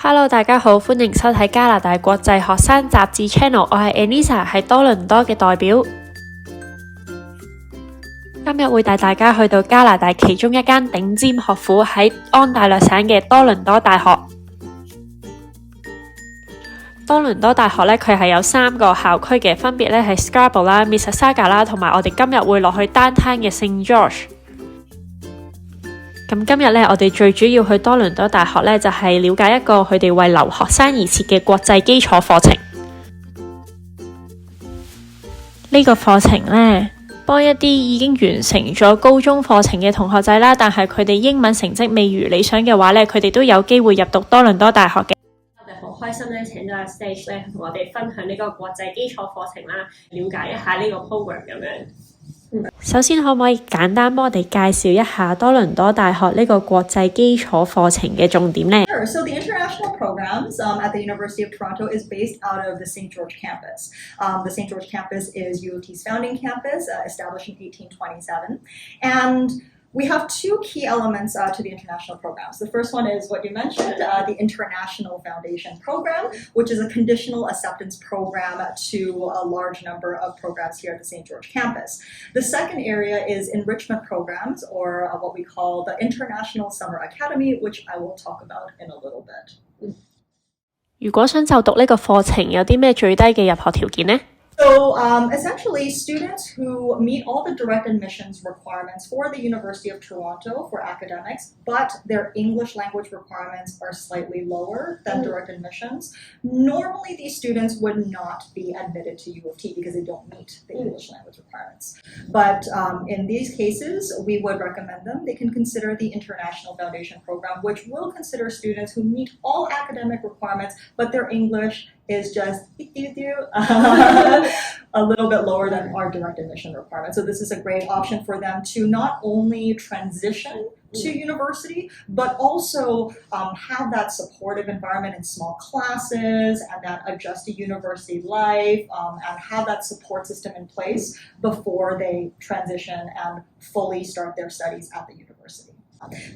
Hello， 大家好，歡迎收睇加拿大國際學生雜誌 channel， 我係 Anissa， 係多倫多嘅代表。今日會帶大家去到加拿大其中一間頂尖學府喺安大略省嘅多倫多大學。多倫多大學咧，佢係有3個校區嘅，分別咧係 Sagebelle 啦、Mississauga 啦，同埋我哋今日會落去 downtown 嘅 St. George。咁今日咧，我哋最主要去多倫多大學咧，就係了解一個佢哋為留學生而設嘅國際基礎課程。呢個課程咧，幫一啲已經完成咗高中課程嘅同學仔啦，但係佢哋英文成績未如理想嘅話咧，佢哋都有機會入讀多倫多大學嘅。我哋好開心咧，請咗阿 Stage 咧同我哋分享呢個國際基礎課程啦，了解一下呢個 program 咁樣。首先可唔可以簡單幫我哋介紹一下多倫多大學呢個國際基礎課程嘅重點呢？ Sure. So the international programs at the University of Toronto is based out of the St. George campus. The St. George campus is U of T's founding campus, established in 1827. And we have 2 key elements to the international programs. The first one is what you mentioned, the International Foundation Program, which is a conditional acceptance program to a large number of programs here at the St. George campus. The second area is enrichment programs, or what we call the International Summer Academy, which I will talk about in a little bit. 如果想就讀呢個課程，有啲咩最低嘅入學條件呢？ So essentially, students who meet all the direct admissions requirements for the University of Toronto for academics, but their English language requirements are slightly lower than direct admissions. Normally, these students would not be admitted to U of T because they don't meet the English language requirements. But in these cases, we would recommend them. They can consider the International Foundation Program, which will consider students who meet all academic requirements, but their English is just a little bit lower than our direct admission requirement. So this is a great option for them to not only transition to university, but also have that supportive environment in small classes and that adjust to university life and have that support system in place before they transition and fully start their studies at the university.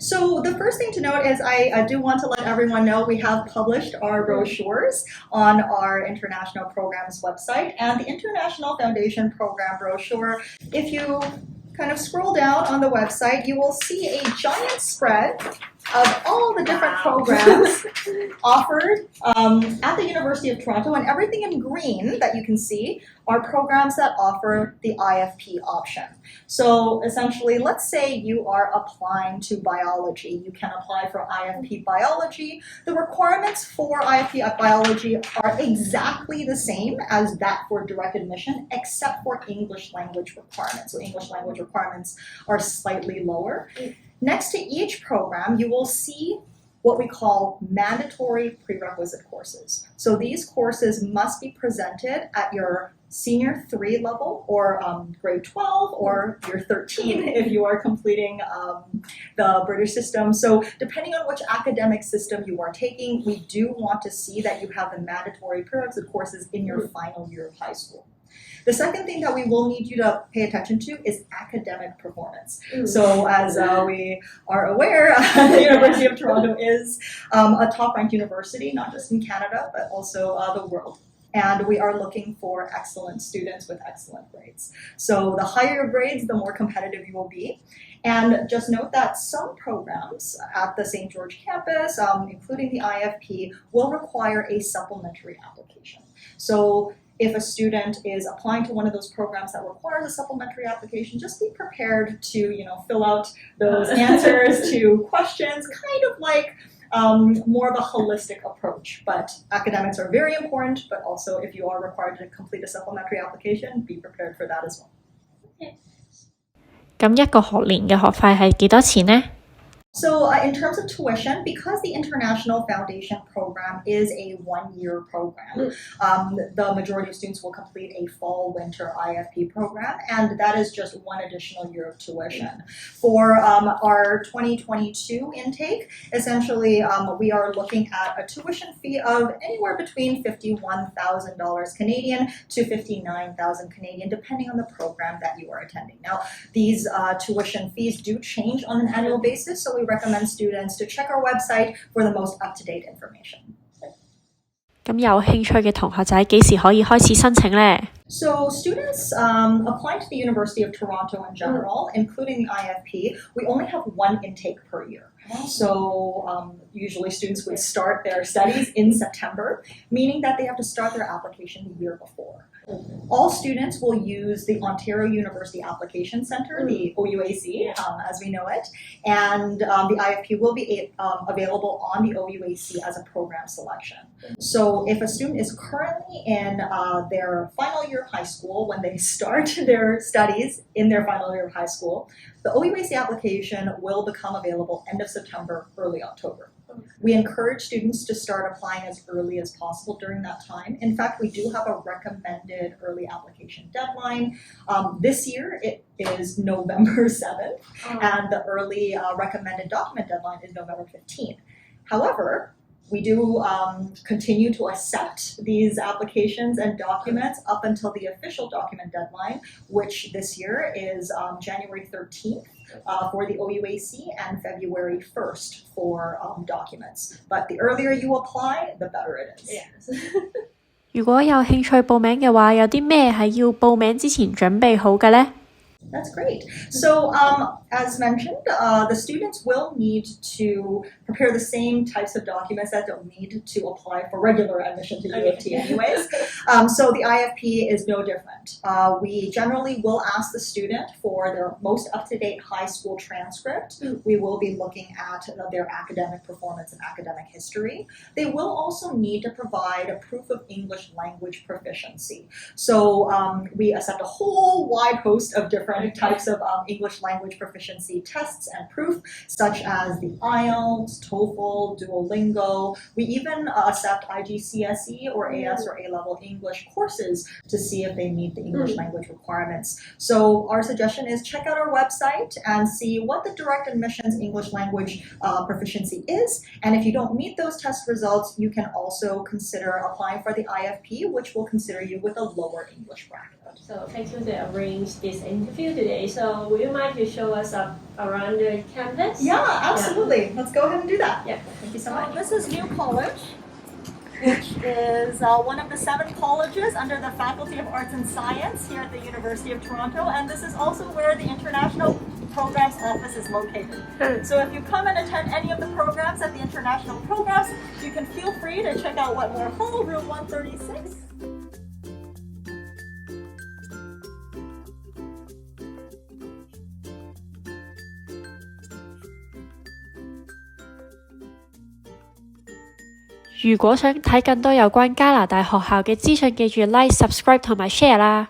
So the first thing to note is I do want to let everyone know we have published our brochures on our international programs website, and the International Foundation Program brochure, if you kind of scroll down on the website, you will see a giant spread of all the different programs offered at the University of Toronto, and everything in green that you can see are programs that offer the IFP option. So essentially, let's say you are applying to biology. You can apply for IFP biology. The requirements for IFP biology are exactly the same as that for direct admission, except for English language requirements. So English language requirements are slightly lower. Next to each program, you will see what we call mandatory prerequisite courses. So these courses must be presented at your Senior 3 level, or grade 12, or year 13 if you are completing the British system. So depending on which academic system you are taking, we do want to see that you have the mandatory prerequisite courses in your final year of high school. The second thing that we will need you to pay attention to is academic performance. So as we are aware, the University of Toronto is a top-ranked university, not just in Canada, but also the world. And we are looking for excellent students with excellent grades. So the higher your grades, the more competitive you will be. And just note that some programs at the St. George campus, including the IFP, will require a supplementary application. So if a student is applying to one of those programs that requires a supplementary application, just be prepared to, fill out those answers to questions, kind of like more of a holistic approach. But academics are very important, but also if you are required to complete a supplementary application, be prepared for that as well. 咁一個學年嘅學費係幾多錢呢？ So in terms of tuition, because the International Foundation Program is a 1-year program, the majority of students will complete a fall-winter IFP program, and that is just 1 additional year of tuition. For our 2022 intake, essentially we are looking at a tuition fee of anywhere between $51,000 Canadian to $59,000 Canadian, depending on the program that you are attending. Now, these tuition fees do change on an annual basis, so we recommend students to check our website for the most up-to-date information. 咁有興趣嘅同學仔幾時可以開始申請呢？ So students applying to the University of Toronto in general, including the IFP, we only have one intake per year. So usually students would start their studies in September, meaning that they have to start their application the year before. All students will use the Ontario University Application Centre, the OUAC, as we know it, and the IFP will be available on the OUAC as a program selection. So if a student is currently in their final year of high school, when they start their studies in their final year of high school, the OUAC application will become available end of September, early October. We encourage students to start applying as early as possible during that time. In fact, we do have a recommended early application deadline. This year, it is November 7th, and the early recommended document deadline is November 15th. However, we do continue to accept these applications and documents up until the official document deadline, which this year is January 13th for the OUAC and February 1st for documents. But the earlier you apply, the better it is. Yes. 如果有興趣報名嘅話，有啲咩係要報名之前準備好嘅呢？ That's great. So as mentioned, the students will need to prepare the same types of documents that they'll need to apply for regular admission to U of T anyways. So the IFP is no different. We generally will ask the student for their most up-to-date high school transcript. We will be looking at their academic performance and academic history. They will also need to provide a proof of English language proficiency. So we accept a whole wide host of different types of English language proficiency tests and proof, such as the IELTS, TOEFL, Duolingo. We even accept IGCSE or AS or A-level English courses to see if they meet the English language requirements. So our suggestion is check out our website and see what the direct admissions English language proficiency is. And if you don't meet those test results, you can also consider applying for the IFP, which will consider you with a lower English bracket. So thank you to arrange this interview today. So would you mind to show us around the campus? Yeah, absolutely. Yeah. Let's go ahead and do that. Yeah, thank you so much. This is New College, which is one of the 7 colleges under the Faculty of Arts and Science here at the University of Toronto, and this is also where the International Programs Office is located. So if you come and attend any of the programs at the International Programs, you can feel free to check out Wetmore Hall, room 136.如果想睇更多有關加拿大學校嘅資訊，記住 like、subscribe 同埋 share 啦。